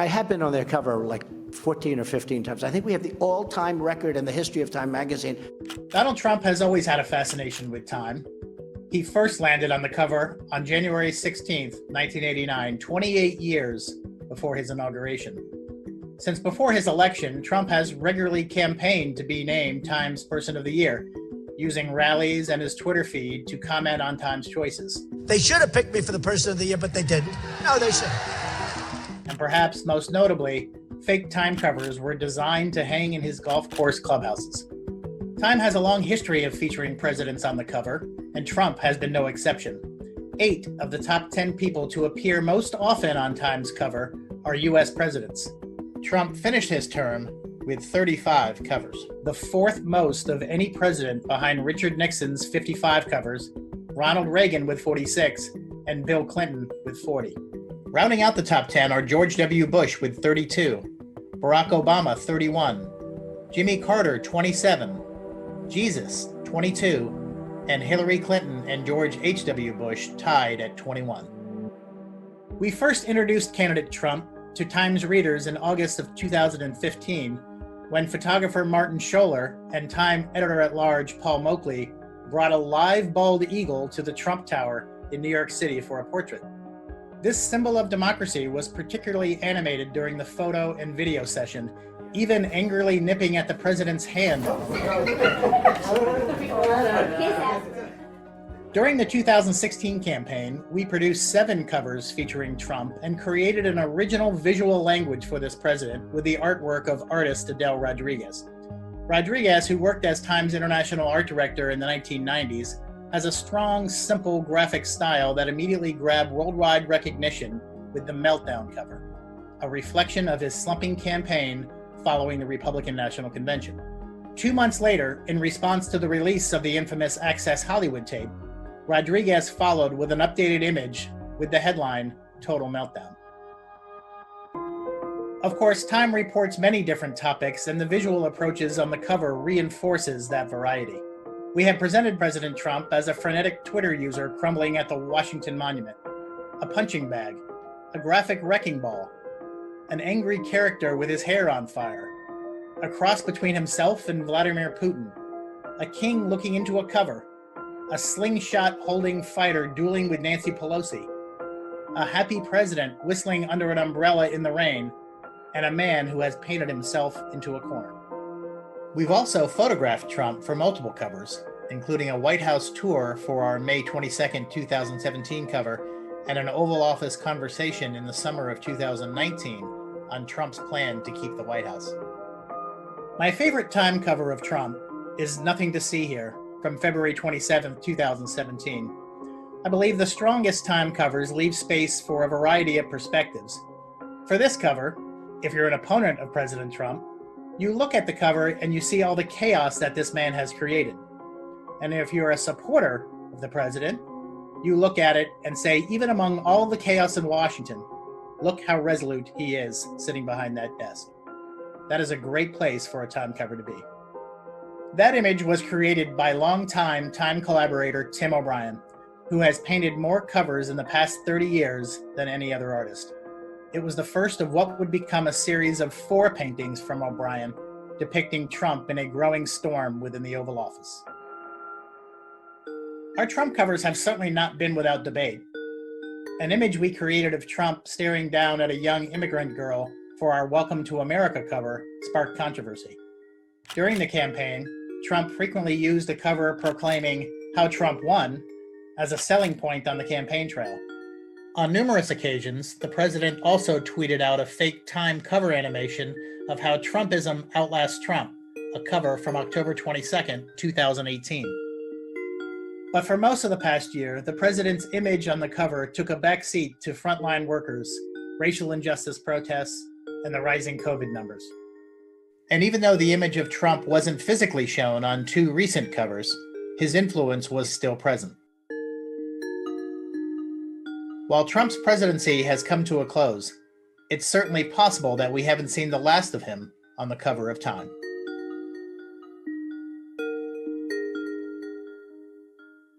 I have been on their cover like 14 or 15 times. I think we have the all-time record in the history of Time magazine. Donald Trump has always had a fascination with Time. He first landed on the cover on January 16th, 1989, 28 years before his inauguration. Since before his election, Trump has regularly campaigned to be named Time's Person of the Year, using rallies and his Twitter feed to comment on Time's choices. They should have picked me for the Person of the Year, but they didn't. No, they should. And perhaps most notably, fake Time covers were designed to hang in his golf course clubhouses. Time has a long history of featuring presidents on the cover, and Trump has been no exception. 8 of the top 10 people to appear most often on Time's cover are U.S. presidents. Trump finished his term with 35 covers, the 4th most of any president behind Richard Nixon's 55 covers, Ronald Reagan with 46, and Bill Clinton with 40. Rounding out the top 10 are George W. Bush with 32, Barack Obama 31, Jimmy Carter 27, Jesus 22, and Hillary Clinton and George H.W. Bush tied at 21. We first introduced candidate Trump to Time's readers in August of 2015, when photographer Martin Scholler and Time editor-at-large Paul Moakley brought a live bald eagle to the Trump Tower in New York City for a portrait. This symbol of democracy was particularly animated during the photo and video session, even angrily nipping at the president's hand. During the 2016 campaign, we produced 7 covers featuring Trump and created an original visual language for this president with the artwork of artist Adele Rodriguez. Rodriguez, who worked as Time's international art director in the 1990s, has a strong, simple graphic style that immediately grabbed worldwide recognition with the Meltdown cover, a reflection of his slumping campaign following the Republican National Convention. 2 months later, in response to the release of the infamous Access Hollywood tape, Rodriguez followed with an updated image with the headline, Total Meltdown. Of course, Time reports many different topics, and the visual approaches on the cover reinforces that variety. We have presented President Trump as a frenetic Twitter user crumbling at the Washington Monument, a punching bag, a graphic wrecking ball, an angry character with his hair on fire, a cross between himself and Vladimir Putin, a king looking into a cover, a slingshot-holding fighter dueling with Nancy Pelosi, a happy president whistling under an umbrella in the rain, and a man who has painted himself into a corner. We've also photographed Trump for multiple covers, including a White House tour for our May 22, 2017 cover, and an Oval Office conversation in the summer of 2019 on Trump's plan to keep the White House. My favorite Time cover of Trump is Nothing to See Here, from February 27, 2017. I believe the strongest Time covers leave space for a variety of perspectives. For this cover, if you're an opponent of President Trump, you look at the cover and you see all the chaos that this man has created. And if you're a supporter of the president, you look at it and say, even among all the chaos in Washington, look how resolute he is sitting behind that desk. That is a great place for a Time cover to be. That image was created by longtime Time collaborator Tim O'Brien, who has painted more covers in the past 30 years than any other artist. It was the first of what would become a series of 4 paintings from O'Brien, depicting Trump in a growing storm within the Oval Office. Our Trump covers have certainly not been without debate. An image we created of Trump staring down at a young immigrant girl for our Welcome to America cover sparked controversy. During the campaign, Trump frequently used the cover proclaiming how Trump won as a selling point on the campaign trail. On numerous occasions, the president also tweeted out a fake Time cover animation of how Trumpism outlasts Trump, a cover from October 22, 2018. But for most of the past year, the president's image on the cover took a backseat to frontline workers, racial injustice protests, and the rising COVID numbers. And even though the image of Trump wasn't physically shown on 2 recent covers, his influence was still present. While Trump's presidency has come to a close, it's certainly possible that we haven't seen the last of him on the cover of Time.